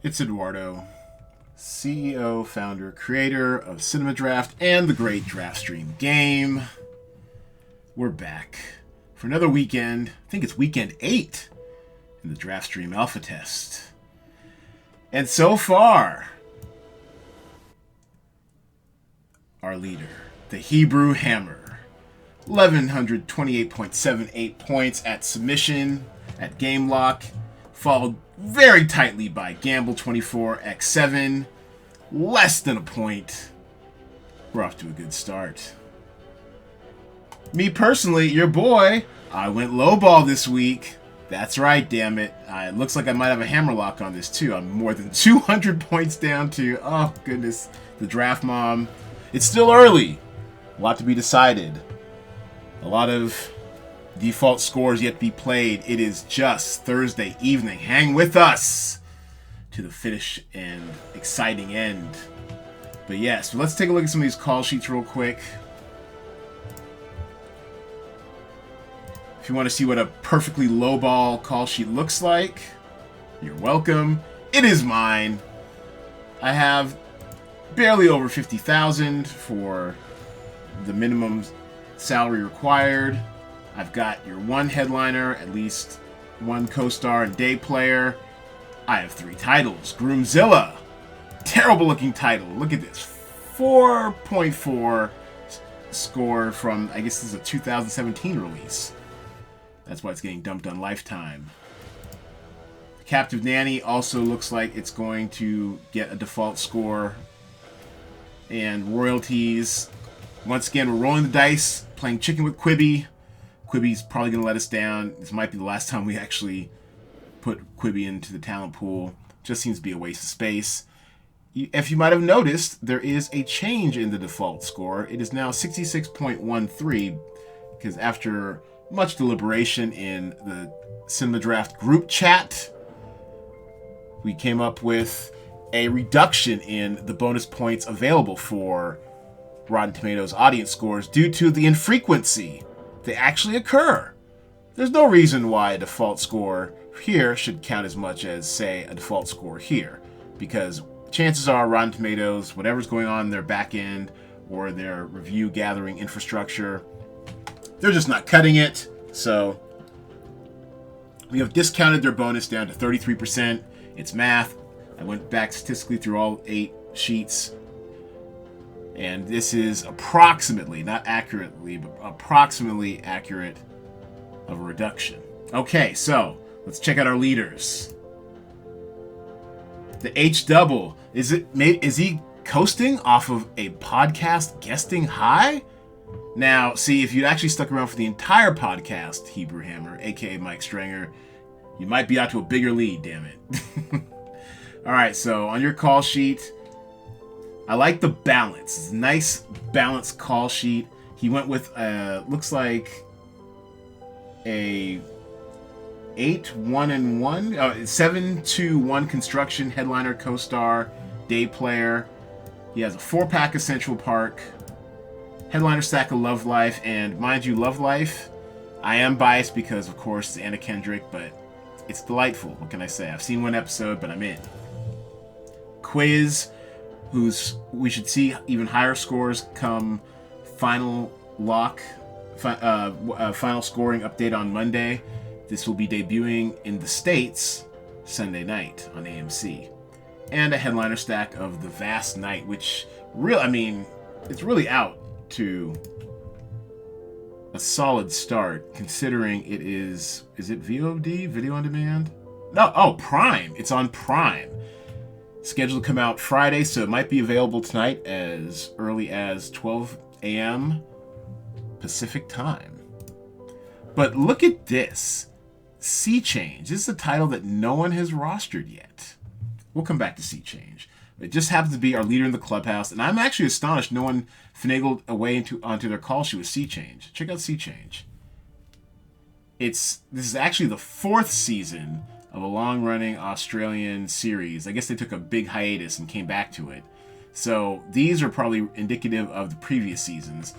It's Edwardo, CEO, founder, creator of Cinema Draft and the great DraftStream game. We're back for another weekend. I think it's weekend 8 in the DraftStream alpha test. And so far, our leader, the Hebrew Hammer, 1,128.78 points at submission, at game lock, followed very tightly by Gamble24x7, less than a point. We're off to a good start. Me personally, your boy, I went lowball this week. That's right, damn it. It looks like I might have a hammer lock on this too. I'm more than 200 points down to, oh goodness, the draft mom. It's still early. A lot to be decided. A lot of default scores yet to be played. It is just Thursday evening. Hang with us to the finish and exciting end. But yes, so let's take a look at some of these call sheets real quick. If you want to see what a perfectly lowball call sheet looks like, you're welcome. It is mine. I have barely over 50,000 for the minimum salary required. I've got your one headliner, at least one co-star and day player. I have 3 titles. Groomzilla. Terrible looking title. Look at this. 4.4 score from, I guess this is a 2017 release. That's why it's getting dumped on Lifetime. Captive Nanny also looks like it's going to get a default score. And royalties. Once again, we're rolling the dice, playing chicken with Quibi. Quibi's probably going to let us down. This might be the last time we actually put Quibi into the talent pool. Just seems to be a waste of space. If you might have noticed, there is a change in the default score. It is now 66.13 because after much deliberation in the Cinema Draft group chat, we came up with a reduction in the bonus points available for Rotten Tomatoes audience scores due to the infrequency they actually occur. There's no reason why a default score here should count as much as, say, a default score here, because chances are Rotten Tomatoes, whatever's going on in their back end or their review gathering infrastructure, they're just not cutting it. So we have discounted their bonus down to 33%. It's math. I went back statistically through all 8 sheets. And this is approximately, not accurately, but approximately accurate of a reduction. Okay, so let's check out our leaders. The H double, is he coasting off of a podcast guesting high? Now, see, if you actually stuck around for the entire podcast, Hebrew Hammer, aka Mike Strenger, you might be out to a bigger lead, damn it. All right, so on your call sheet, I like the balance. It's a nice balanced call sheet. He went with, looks like a 8-1-1, 7-2-1 construction headliner co-star day player. He has a 4-pack of Central Park, headliner stack of Love Life, and mind you, Love Life, I am biased because of course it's Anna Kendrick, but it's delightful. What can I say? I've seen 1 episode, but I'm in. Quiz, we should see even higher scores come final lock, final scoring update on Monday. This will be debuting in the States Sunday night on AMC. And a headliner stack of The Vast Night, which it's really out to a solid start considering it is it VOD, video on demand? No, oh, Prime. It's on Prime. Scheduled to come out Friday, so it might be available tonight as early as 12 a.m. Pacific time. But look at this. Sea Change. This is a title that no one has rostered yet. We'll come back to Sea Change. It just happens to be our leader in the clubhouse, and I'm actually astonished no one finagled a way onto their call sheet with Sea Change. Check out Sea Change. This is actually the 4th season of a long-running Australian series. I guess they took a big hiatus and came back to it. So these are probably indicative of the previous seasons.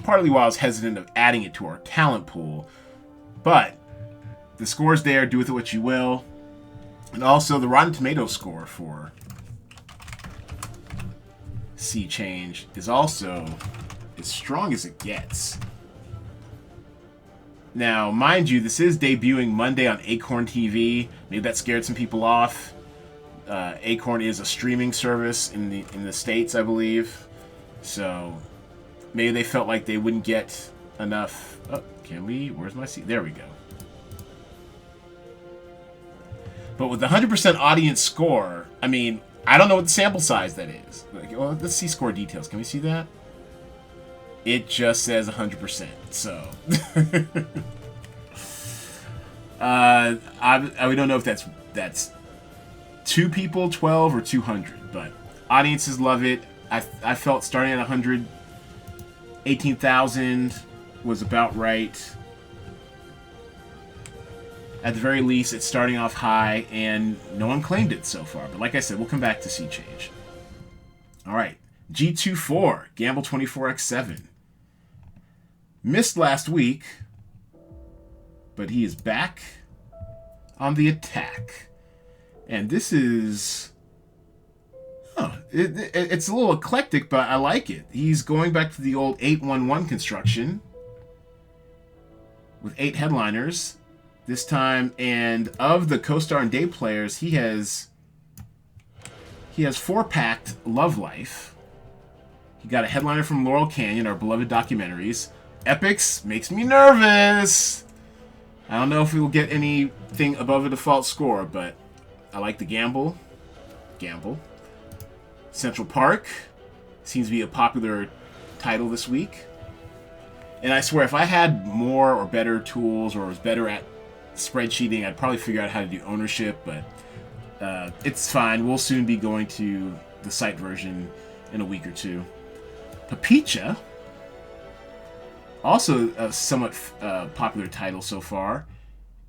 Partly why I was hesitant of adding it to our talent pool. But the score's there. Do with it what you will. And also the Rotten Tomatoes score for Sea Change is also as strong as it gets. Now, mind you, this is debuting Monday on Acorn TV. Maybe that scared some people off. Acorn is a streaming service in the States, I believe. So maybe they felt like they wouldn't get enough. Oh, can we? Where's my seat? There we go. But with the 100% audience score, I mean, I don't know what the sample size that is. Like, well, let's see score details. Can we see that? It just says 100%. So we don't know if that's 2 people, 12, or 200, but audiences love it. I felt starting at 118,000 was about right. At the very least, it's starting off high, and no one claimed it so far. But like I said, we'll come back to Sea Change. All right, G24, Gamble 24x7. Missed last week, but he is back on the attack. And this is... it's a little eclectic, but I like it. He's going back to the old 8-1-1 construction with 8 headliners this time. And of the co-star and day players, he has 4-packed Love Life. He got a headliner from Laurel Canyon, our beloved documentaries. Epics makes me nervous. I don't know if we will get anything above a default score, but I like the gamble. Central Park seems to be a popular title this week. And I swear, if I had more or better tools or was better at spreadsheeting, I'd probably figure out how to do ownership, but it's fine. We'll soon be going to the site version in a week or two. Papicha, also a somewhat popular title so far,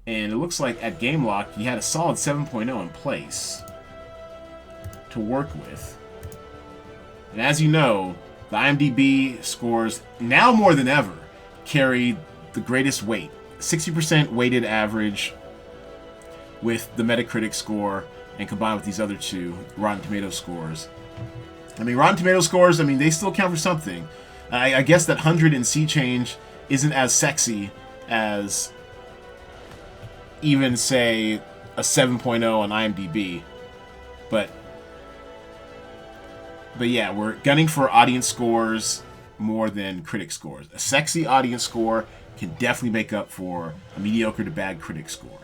and it looks like at GameLock he had a solid 7.0 in place to work with. And as you know, the IMDb scores, now more than ever, carry the greatest weight. 60% weighted average with the Metacritic score, and combined with these other two Rotten Tomatoes scores. I mean, Rotten Tomatoes scores, I mean, they still count for something. I guess that 100 in Sea Change isn't as sexy as even, say, a 7.0 on IMDb. But yeah, we're gunning for audience scores more than critic scores. A sexy audience score can definitely make up for a mediocre to bad critic score.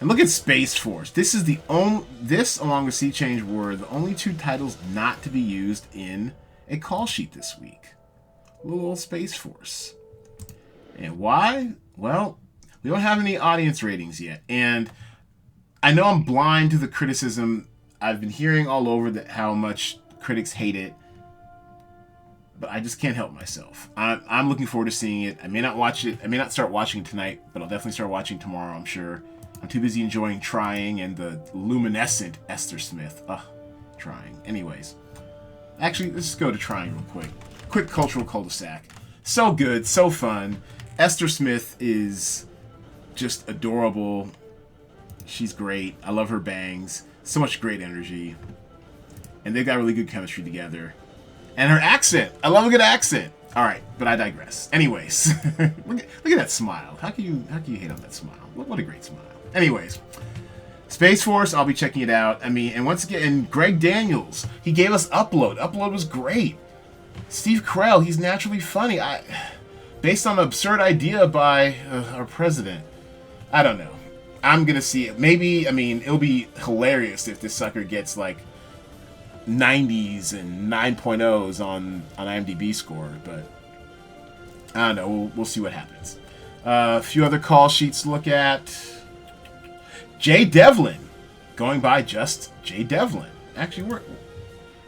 And look at Space Force. This is this along with Sea Change were the only 2 titles not to be used in a call sheet this week. Little old Space Force. And why? Well, we don't have any audience ratings yet. And I know I'm blind to the criticism. I've been hearing all over how much critics hate it, but I just can't help myself. I'm looking forward to seeing it. I may not watch it. I may not start watching it tonight, but I'll definitely start watching tomorrow, I'm sure. I'm too busy enjoying Trying and the luminescent Esther Smith. Trying. Anyways. Actually, let's just go to Trying real quick. Quick cultural cul-de-sac. So good, so fun. Esther Smith is just adorable. She's great. I love her bangs. So much great energy. And they've got really good chemistry together. And her accent. I love a good accent. All right, but I digress. Anyways, look at that smile. How can you hate on that smile? What a great smile. Anyways, Space Force, I'll be checking it out. I mean, and once again, and Greg Daniels, he gave us Upload. Upload was great. Steve Carell, he's naturally funny. Based on an absurd idea by our president. I don't know. I'm gonna see it. Maybe, I mean, it'll be hilarious if this sucker gets like 90s and 9.0s on IMDb score, but I don't know. We'll see what happens. A few other call sheets to look at. Jay Devlin, going by just Jay Devlin. Actually,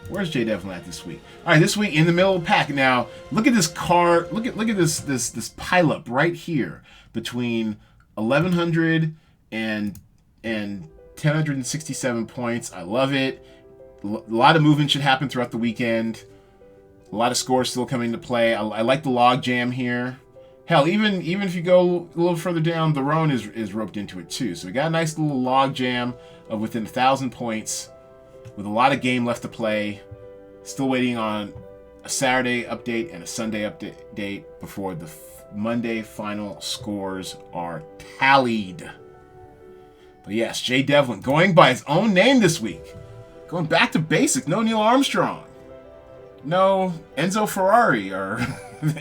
where's Jay Devlin at this week? All right, this week in the middle of the pack. Now, look at this car. Look at this pileup right here between 1,100 and 1,067 points. I love it. A lot of movement should happen throughout the weekend. A lot of scores still coming into play. I like the log jam here. Hell, even if you go a little further down, the Roan is roped into it too. So we got a nice little log jam of within 1,000 points with a lot of game left to play. Still waiting on a Saturday update and a Sunday update date before the Monday final scores are tallied. But yes, Jay Devlin going by his own name this week. Going back to basic. No Neil Armstrong. No Enzo Ferrari or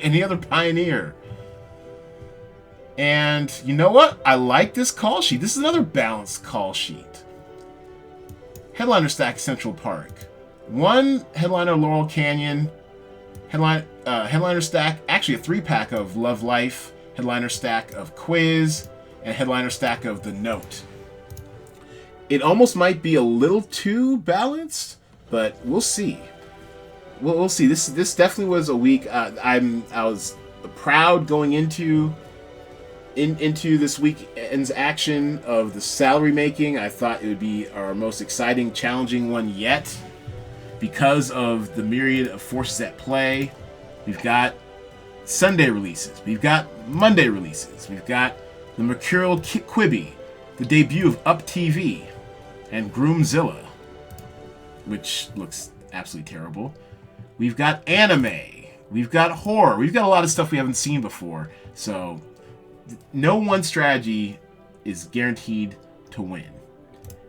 any other pioneer. And you know what? I like this call sheet. This is another balanced call sheet. Headliner stack Central Park. One headliner Laurel Canyon. Headliner stack, actually a 3-pack of Love Life. Headliner stack of Quiz. And headliner stack of The Note. It almost might be a little too balanced, but we'll see. We'll see. This definitely was a week. I was proud going into this weekend's action of the salary making. I thought it would be our most exciting, challenging one yet because of the myriad of forces at play. We've got Sunday releases. We've got Monday releases. We've got the Mercurial Quibi, the debut of Up TV, and Groomzilla, which looks absolutely terrible. We've got anime. We've got horror. We've got a lot of stuff we haven't seen before. So no one strategy is guaranteed to win.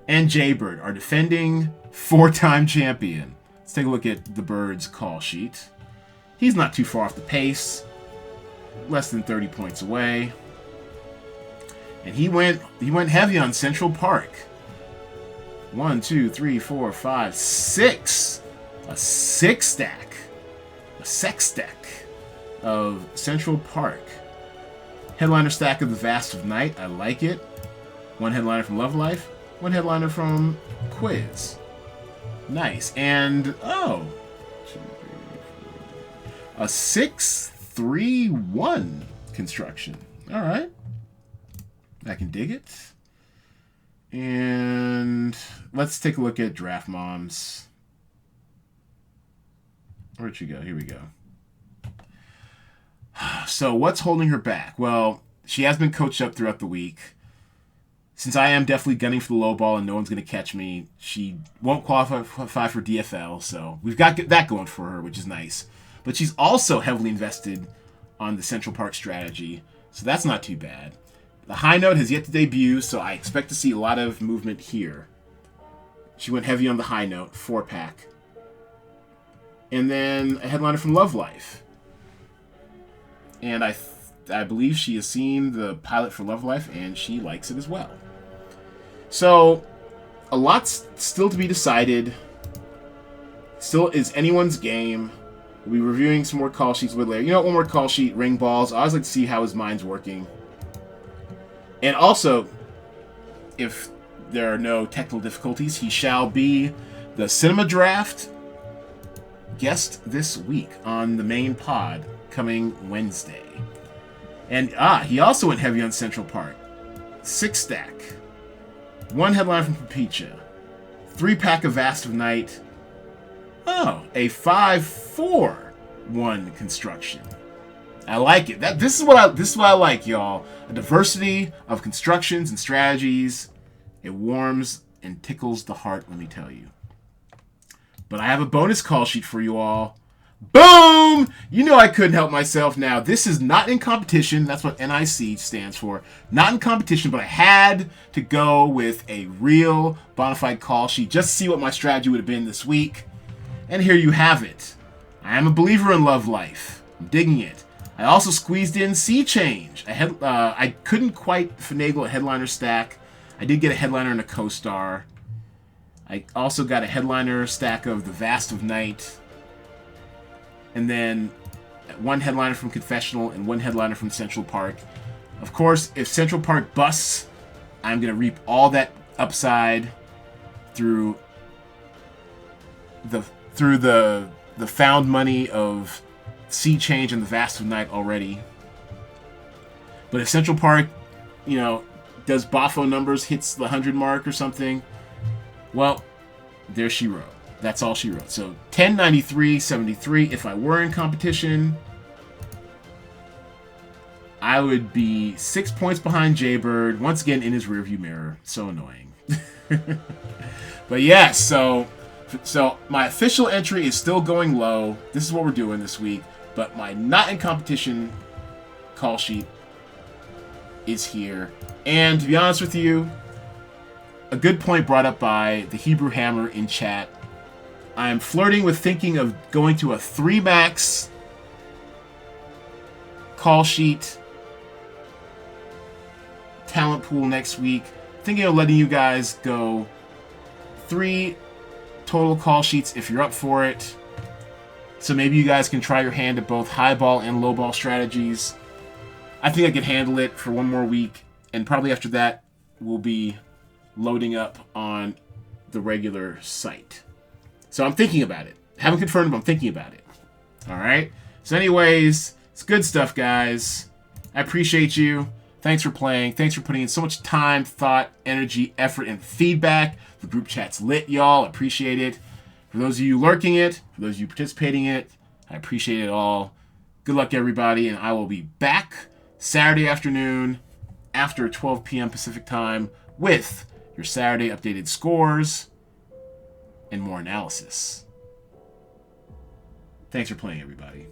And Jaybird, our defending 4-time champion. Let's take a look at the Bird's call sheet. He's not too far off the pace. Less than 30 points away. And he went heavy on Central Park. 1, 2, 3, 4, 5, 6. A 6-stack. A sex stack of Central Park. Headliner stack of The Vast of Night. I like it. One headliner from Love Life. One headliner from Quiz. Nice. And, oh. A 6-3-1 construction. All right. I can dig it. And let's take a look at Draft Moms. Where'd she go? Here we go. So what's holding her back? Well, she has been coached up throughout the week. Since I am definitely gunning for the low ball and no one's going to catch me, she won't qualify for DFL. So we've got that going for her, which is nice. But she's also heavily invested on the Central Park strategy. So that's not too bad. The high note has yet to debut, so I expect to see a lot of movement here. She went heavy on the high note, 4-pack. And then a headliner from Love Life. And I believe she has seen the pilot for Love Life, and she likes it as well. So, a lot's still to be decided. Still is anyone's game. We'll be reviewing some more call sheets with later. You know, one more call sheet, ring balls. I always like to see how his mind's working. And also, if there are no technical difficulties, he shall be the Cinema Draft guest this week on the main pod coming Wednesday. And he also went heavy on Central Park. 6-stack. One headline from Papicha. 3-pack of Vast of Night. Oh, a 5-4-1 construction. I like it. This is what I like, y'all. A diversity of constructions and strategies. It warms and tickles the heart, let me tell you. But I have a bonus call sheet for you all. Boom! You know I couldn't help myself. Now, this is not in competition. That's what NIC stands for. Not in competition, but I had to go with a real bona fide call sheet just to see what my strategy would have been this week. And here you have it. I am a believer in Love Life. I'm digging it. I also squeezed in Sea Change. I couldn't quite finagle a headliner stack. I did get a headliner and a co-star. I also got a headliner stack of The Vast of Night. And then one headliner from Confessional and one headliner from Central Park. Of course, if Central Park busts, I'm going to reap all that upside through the found money of Sea Change and The Vast of Night already. But if Central Park, does Boffo numbers, hits the 100 mark or something, well, there she wrote. That's all she wrote. So 1093.73 if I were in competition. I would be 6 points behind Jaybird, once again in his rearview mirror. So annoying. But yeah, so my official entry is still going low. This is what we're doing this week. But my not in competition call sheet is here. And to be honest with you, a good point brought up by the Hebrew Hammer in chat. I'm flirting with thinking of going to a 3-max call sheet talent pool next week. Thinking of letting you guys go 3 total call sheets if you're up for it. So maybe you guys can try your hand at both high ball and low ball strategies. I think I can handle it for 1 more week, and probably after that we'll be loading up on the regular site. So I'm thinking about it. Haven't confirmed, but I'm thinking about it. Alright? So anyways, it's good stuff, guys. I appreciate you. Thanks for playing. Thanks for putting in so much time, thought, energy, effort, and feedback. The group chat's lit, y'all. Appreciate it. For those of you lurking it, for those of you participating in it, I appreciate it all. Good luck, everybody, and I will be back Saturday afternoon after 12 p.m. Pacific time with your Saturday updated scores and more analysis. Thanks for playing, everybody.